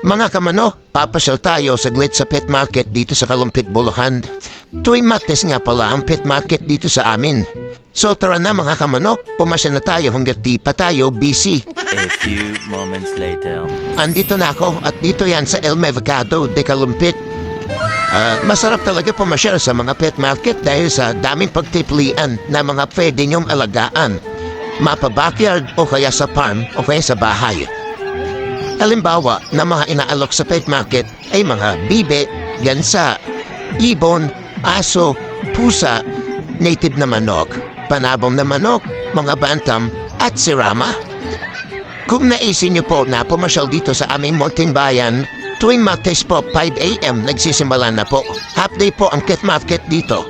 Mga kamano, papasyal tayo saglit sa pet market dito sa Kalumpit, Bulacan. Tuwing Martes nga pala ang pet market dito sa amin. So tara na mga kamano, pumasya na tayo hanggat di pa tayo busy. A few moments later. Andito na ako at dito yan sa El Mercado de Kalumpit. Masarap talaga pumasyal sa mga pet market dahil sa daming pagtiplian na mga pwede nyong alagaan. Mapa-backyard o kaya sa farm o kaya sa bahay. Halimbawa na mga inaalok sa pet market ay mga bibe, gansa, ibon, aso, pusa, native na manok, panabong na manok, mga bantam at sirama. Kung naisin niyo po na pumasyal dito sa aming munting bayan, tuwing Martes po 5 AM nagsisimula na po. Half day po ang pet market dito.